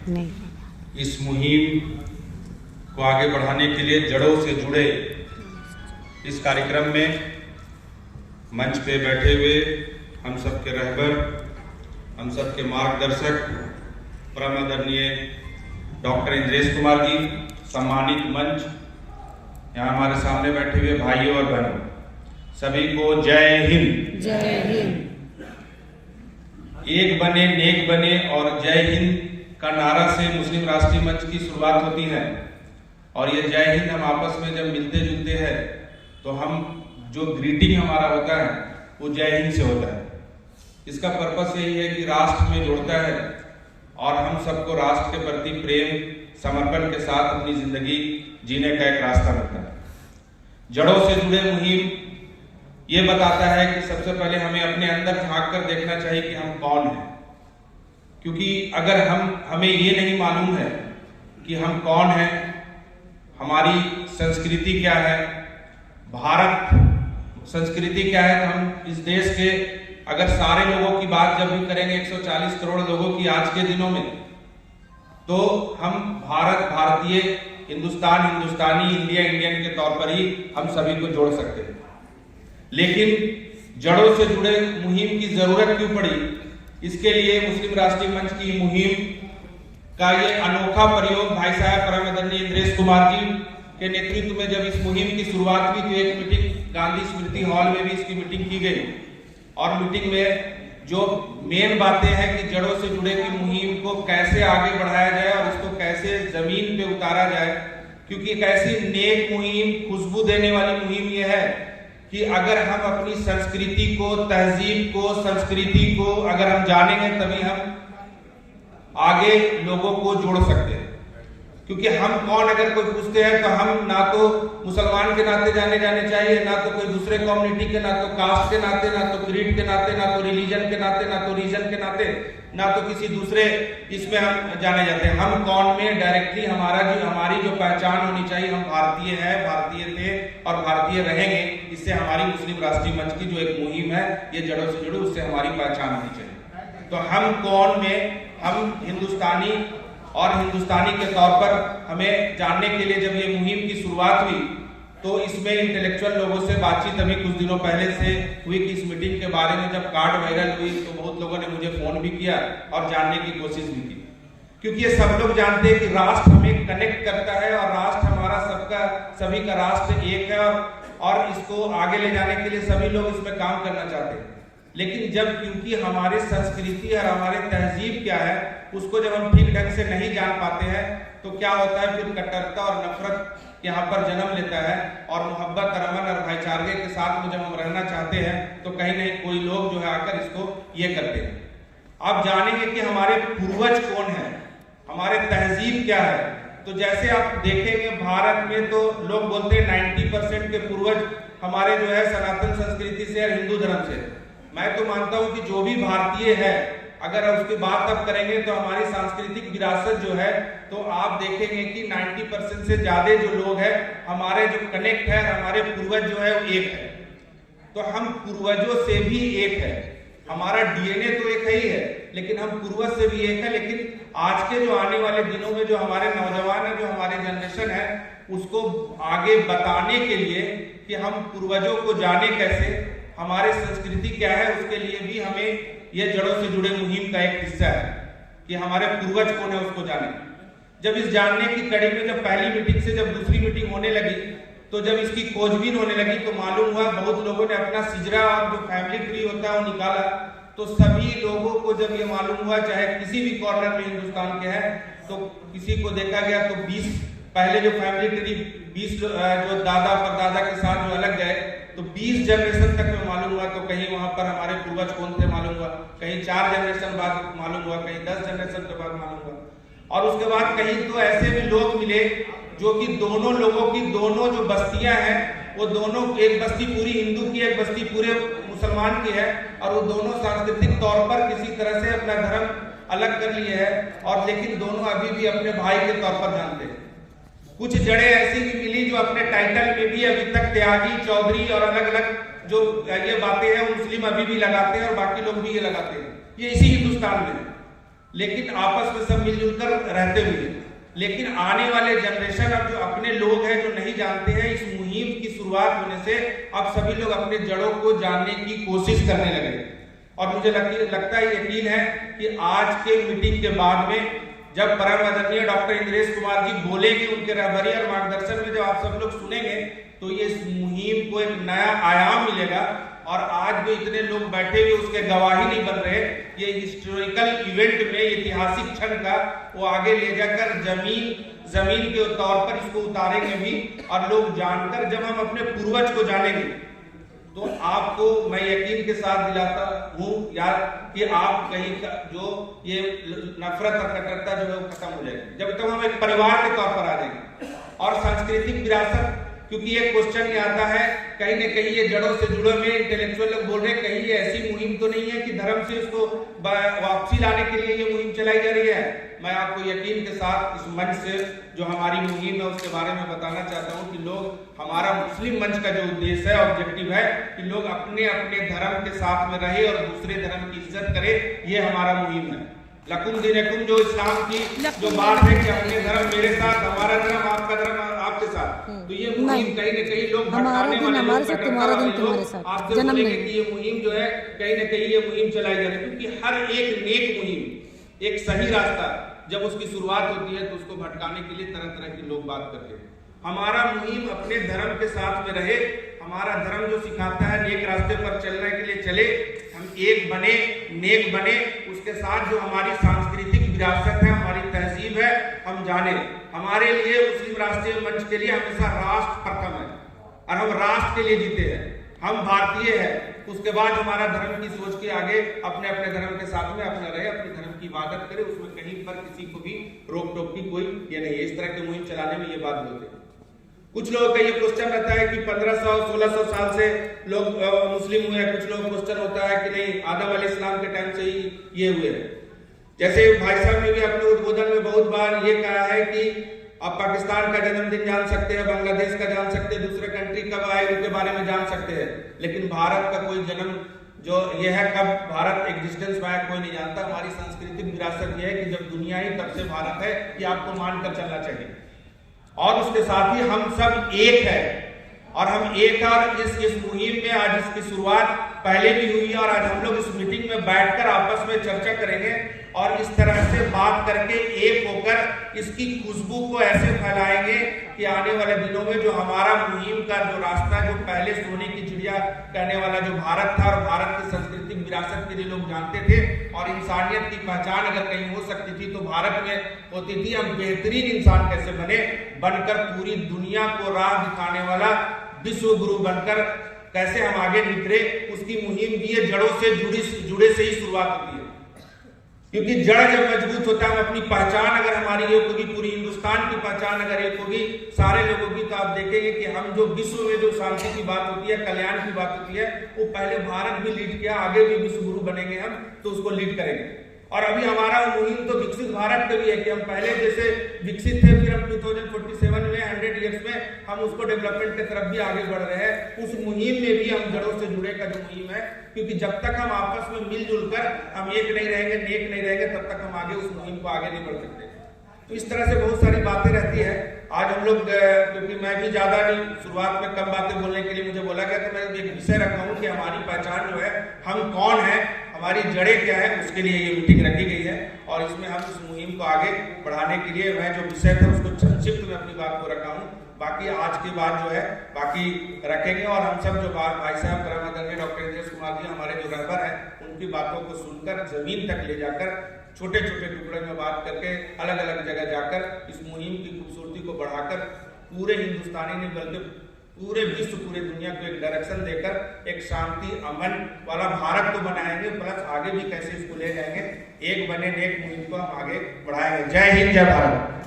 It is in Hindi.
इस मुहिम को आगे बढ़ाने के लिए जड़ों से जुड़े इस कार्यक्रम में मंच पे बैठे हुए हम सबके रहबर, हम सबके मार्गदर्शक परम आदरणीय डॉक्टर इंद्रेश कुमार जी, सम्मानित मंच, यहाँ हमारे सामने बैठे हुए भाइयों और बहनों, सभी को जय हिंद। जय हिंद। एक बने नेक बने और जय हिंद का नारा से मुस्लिम राष्ट्रीय मंच की शुरुआत होती है। और ये जय हिंद हम आपस में जब मिलते जुलते हैं तो हम जो ग्रीटिंग हमारा होता है वो जय हिंद से होता है। इसका पर्पस यही है कि राष्ट्र में जोड़ता है और हम सबको राष्ट्र के प्रति प्रेम समर्पण के साथ अपनी जिंदगी जीने का एक रास्ता मिलता है। जड़ों से जुड़े मुहिम ये बताता है कि सबसे पहले हमें अपने अंदर झांक कर देखना चाहिए कि हम कौन हैं, क्योंकि अगर हमें ये नहीं मालूम है कि हम कौन हैं, हमारी संस्कृति क्या है, भारत संस्कृति क्या है, तो हम इस देश के अगर सारे लोगों की बात जब भी करेंगे 140 करोड़ लोगों की आज के दिनों में, तो हम भारत, भारतीय, हिंदुस्तान, हिंदुस्तानी, इंडिया, इंडियन के तौर पर ही हम सभी को जोड़ सकते हैं। लेकिन जड़ों से जुड़े मुहिम की जरूरत क्यों पड़ी? इसके लिए मुस्लिम राष्ट्रीय मंच की मुहिम का ये अनोखा प्रयोग भाई साहब परम आदरणीय इंद्रेश कुमार जी के नेतृत्व में जब इस मुहिम की शुरुआत हुई तो एक मीटिंग गांधी स्मृति हॉल में भी इसकी मीटिंग की गई। और मीटिंग में जो मेन बातें हैं कि जड़ों से जुड़े की मुहिम को कैसे आगे बढ़ाया जाए और इसको कैसे जमीन पे उतारा जाए, क्योंकि एक ऐसी नेक मुहिम, खुशबू देने वाली मुहिम ये है कि अगर हम अपनी संस्कृति को, तहजीब को, संस्कृति को अगर हम जानेंगे तभी हम आगे लोगों को जोड़ सकते हैं। क्योंकि हम कौन अगर कोई पूछते हैं तो हम ना तो मुसलमान के नाते जाने चाहिए, ना तो कोई दूसरे कम्युनिटी के, ना तो कास्ट के नाते, ना तो क्रीड के नाते, ना तो रिलीजन के नाते, ना तो रीजन के नाते, ना तो किसी दूसरे इसमें हम जाने जाते हैं। हम कौन में डायरेक्टली हमारी जो पहचान होनी चाहिए, हम भारतीय हैं, भारतीय थे और भारतीय रहेंगे। इससे हमारी मुस्लिम राष्ट्रीय मंच की जो एक मुहिम है ये जड़ों से जुड़े, उससे हमारी पहचान होनी चाहिए। तो हम कौन में हम हिंदुस्तानी और हिंदुस्तानी के तौर पर हमें जानने के लिए जब ये मुहिम की शुरुआत हुई तो इसमें इंटेलेक्चुअल लोगों से बातचीत अभी कुछ दिनों पहले से हुई कि इस मीटिंग के बारे में जब कार्ड वायरल हुई तो बहुत लोगों ने मुझे फोन भी किया और जानने की कोशिश भी की, क्योंकि ये सब लोग जानते हैं कि राष्ट्र हमें कनेक्ट करता है और राष्ट्र हमारा सबका, सभी का राष्ट्र एक है और इसको आगे ले जाने के लिए सभी लोग इसमें काम करना चाहते हैं। लेकिन जब क्योंकि हमारे संस्कृति और हमारे तहजीब क्या है उसको जब हम ठीक ढंग से नहीं जान पाते हैं तो क्या होता है, फिर कट्टरता और नफरत यहाँ पर जन्म लेता है और मोहब्बत और अमन और भाईचारे के साथ में जब हम रहना चाहते हैं तो कहीं नहीं कोई लोग जो है आकर इसको ये करते हैं। आप जानेंगे कि हमारे पूर्वज कौन है, हमारे तहजीब क्या है। तो जैसे आप देखेंगे भारत में तो लोग बोलते हैं 90% के पूर्वज हमारे जो है सनातन संस्कृति से और हिंदू धर्म से। मैं तो मानता हूं कि जो भी भारतीय है, अगर उसकी बात अब करेंगे तो हमारी सांस्कृतिक विरासत जो है तो आप देखेंगे कि 90% से ज्यादा जो लोग हैं हमारे जो कनेक्ट है, हमारे पूर्वज जो है वो एक है। तो हम पूर्वजों से भी एक है, हमारा डीएनए तो एक ही है लेकिन हम पूर्वज से भी एक है। लेकिन आज के जो आने वाले दिनों में जो हमारे नौजवान है, जो हमारे जनरेशन है, उसको आगे बताने के लिए कि हम पूर्वजों को जाने कैसे, हमारे संस्कृति क्या है, उसके लिए भी हमें ये जड़ों से जुड़े मुहिम का एक हिस्सा है कि हमारे पूर्वज कौन है उसको जाने। जब इस जानने की कड़ी में जब पहली मीटिंग से जब दूसरी मीटिंग होने लगी तो जब इसकी खोजबीन होने लगी तो मालूम हुआ बहुत लोगों ने अपना सिजरा और जो फैमिली ट्री होता है वो निकाला। तो सभी लोगों को जब ये मालूम हुआ, चाहे किसी भी कॉर्नर में हिंदुस्तान के हैं, तो किसी को देखा गया तो 20 पहले जो फैमिली ट्री 20 जो दादा परदादा के साथ जो अलग गए तो 20 जनरेशन तक में मालूम हुआ। तो कहीं वहां पर हमारे पूर्वज कौन थे मालूम हुआ, कहीं 4 जनरेशन बाद मालूम हुआ, कहीं 10 जनरेशन के बाद मालूम हुआ। और उसके बाद कहीं तो ऐसे भी लोग मिले जो कि दोनों लोगों की दोनों जो बस्तियां हैं वो दोनों, एक बस्ती पूरी हिंदू की, एक बस्ती पूरे मुसलमान की है और वो दोनों सांस्कृतिक तौर पर किसी तरह से अपना धर्म अलग कर लिए है और लेकिन दोनों अभी भी अपने भाई के तौर पर जानते हैं। कुछ जड़ें ऐसी भी मिली जो अपने टाइटल में भी अभी तक त्यागी, चौधरी और अलग अलग जो ये बातें हैं मुस्लिम अभी भी लगाते हैं और बाकी लोग भी ये लगाते हैं, ये इसी हिंदुस्तान में। लेकिन आपस में सब मिलजुल कर रहते हुए, लेकिन आने वाले जनरेशन अब जो अपने लोग हैं जो नहीं जानते हैं, इस मुहिम की शुरुआत होने से अब सभी लोग अपने जड़ों को जानने की कोशिश करने लगे। और मुझे लगता है, यकीन है कि आज के मीटिंग के बाद में जब परम आदरणीय डॉक्टर इंद्रेश कुमार जी बोलेंगे, उनके रहबरी और मार्गदर्शन में जब आप सब लोग सुनेंगे, तो ये इस मुहिम को एक नया आयाम मिलेगा। और आज जो इतने लोग बैठे हुए उसके गवाही नहीं बन रहे, ये हिस्टोरिकल इवेंट में, ऐतिहासिक क्षण का वो आगे ले जाकर जमीन के तौर पर इसको उतारेंगे भी। और लोग जानकर, जब हम अपने पूर्वज को जानेंगे, तो आपको मैं यकीन के साथ दिलाता हूँ यार कि आप कहीं जो ये नफरत और कट्टरता जो है वो खत्म हो जाएगी, जब तक हम एक परिवार के तौर पर आ जाएंगे। और सांस्कृतिक विरासत, क्योंकि ये क्वेश्चन ये आता है, कहीं न कहीं ये जड़ों से जुड़े में इंटेलेक्चुअल लोग बोल रहे हैं, कहीं ये ऐसी मुहिम तो नहीं है कि धर्म से उसको वापसी लाने के लिए ये मुहिम चलाई जा रही है। मैं आपको यकीन के साथ इस मंच से जो हमारी मुहिम है उसके बारे में बताना चाहता हूँ कि लोग, हमारा मुस्लिम मंच का जो उद्देश्य है, ऑब्जेक्टिव है कि लोग अपने अपने धर्म के साथ में रहे और दूसरे धर्म की इज्जत करे, ये हमारा मुहिम है। लकुम दिनकुम, जो इस्लाम की जो बात है कि अपने धर्म मेरे साथ, हमारा धर्म आपका धर्म आपके साथ, तो ये मुहिम कहीं न कहीं लोग भटकाने वाले लोग, आप जो बोलेंगे कि ये मुहिम जो है कहीं न कहीं ये मुहिम चलाई जा रही है, क्योंकि हर एक नेक मुहिम, एक सही रास्ता जब उसकी शुरुआत होती है तो उसको भटकाने के लिए तरह तरह के लोग बात करते हैं। हमारा मुहिम अपने धर्म के साथ में रहे, हमारा धर्म जो सिखाता है नेक रास्ते पर चलने के लिए चले, हम एक बने, नेक बने, उसके साथ जो हमारी सांस्कृतिक विरासत है, हमारी तहजीब है, हम जाने। हमारे लिए मुस्लिम राष्ट्रीय मंच के लिए हमेशा राष्ट्र प्रथम है और हम राष्ट्र के लिए जीते हैं, हम भारतीय हैं। उसके बाद हमारा धर्म की सोच के आगे अपने अपने धर्म के साथ में अपना रहे, अपने धर्म की इबादत करे, उसमें कहीं पर किसी को भी रोक टोक की कोई ये नहीं है। इस तरह के मुहिम चलाने में ये बात बोलते हैं। कुछ लोगों का ये क्वेश्चन रहता है कि 1500-1600 साल से लोग मुस्लिम हुए हैं। कुछ लोग क्वेश्चन होता है कि नहीं, आदम अलैहिस्सलाम के टाइम से ही ये हुए। जैसे भाई साहब ने भी अपने उद्बोधन में बहुत बार ये कहा है कि आप पाकिस्तान का जन्मदिन जान सकते हैं, बांग्लादेश का जान सकते हैं, दूसरे कंट्री कब आए उनके बारे में जान सकते हैं, लेकिन भारत का कोई जन्म जो ये है कब भारत एग्जिस्टेंस में आया कोई नहीं जानता। हमारी सांस्कृतिक विरासत ये है कि जब दुनिया ही तब से भारत है, ये आपको मानकर चलना चाहिए। और उसके साथ ही हम सब एक है और हम एक, और इस मुहिम में आज इसकी शुरुआत पहले भी हुई है और आज हम लोग इस मीटिंग में बैठकर आपस में चर्चा करेंगे और इस तरह से बात करके एक होकर इसकी खुशबू को ऐसे फैलाएंगे कि आने वाले दिनों में जो हमारा मुहिम का जो रास्ता, जो पहले सोने की चिड़िया कहने वाला जो भारत था और भारत की सांस्कृतिक विरासत के लिए लोग जानते थे और इंसानियत की पहचान अगर कहीं हो सकती थी तो भारत में होती थी। हम बेहतरीन इंसान कैसे बने, बनकर पूरी दुनिया को राह दिखाने वाला विश्व गुरु बनकर कैसे हम आगे निकले, उसकी मुहिम भी है। जड़ों से जुड़े से ही शुरुआत होती है, क्योंकि जड़ जब मजबूत होता है, हम अपनी पहचान अगर हमारी एक होगी, पूरी हिंदुस्तान की पहचान अगर एक होगी सारे लोगों की, तो आप देखेंगे कि हम जो विश्व में जो शांति की बात होती है, कल्याण की बात होती है, वो पहले भारत भी लीड किया, आगे भी विश्व गुरु बनेंगे हम तो उसको लीड करेंगे। और अभी हमारा मुहिम तो विकसित भारत का भी है कि हम पहले जैसे विकसित थे, फिर हम 2047 में 100 ईयर्स में हम उसको डेवलपमेंट की तरफ भी आगे बढ़ रहे हैं। उस मुहिम में भी हम जड़ों से जुड़े का जो मुहिम है, क्योंकि जब तक हम आपस में मिलजुल कर हम एक नहीं रहेंगे, नेक नहीं रहेंगे, तब तक हम आगे उस मुहिम को आगे नहीं बढ़ सकते। तो इस तरह से बहुत सारी बातें रहती है। आज हम लोग, क्योंकि मैं भी ज्यादा नहीं, शुरुआत में कम बातें बोलने के लिए मुझे बोला गया, तो मैं एक विषय रखा हूँ कि हमारी पहचान जो है, हम कौन है, हमारी जड़ें क्या है, उसके लिए ये मीटिंग रखी गई है। और इसमें हम इस मुहिम को आगे बढ़ाने के लिए मैं जो विषय था उसको संक्षिप्त में अपनी बात को रखा हूँ। बाकी आज की बात जो है बाकी रखेंगे और हम सब जो भाई साहब परम आदरणीय डॉक्टर इंद्रेश कुमार जी हमारे जो रहबर हैं, उनकी बातों को सुनकर जमीन तक ले जाकर छोटे छोटे टुकड़े में बात करके अलग अलग जगह जाकर इस मुहिम की खूबसूरती को बढ़ाकर पूरे हिंदुस्तानी नहीं बल्कि पूरे विश्व, पूरे दुनिया को एक डायरेक्शन देकर एक शांति अमन वाला भारत को बनाएंगे, प्लस आगे भी कैसे इसको ले जाएंगे, एक बने नेक मुहिम को हम आगे बढ़ाएंगे। जय हिंद, जय भारत।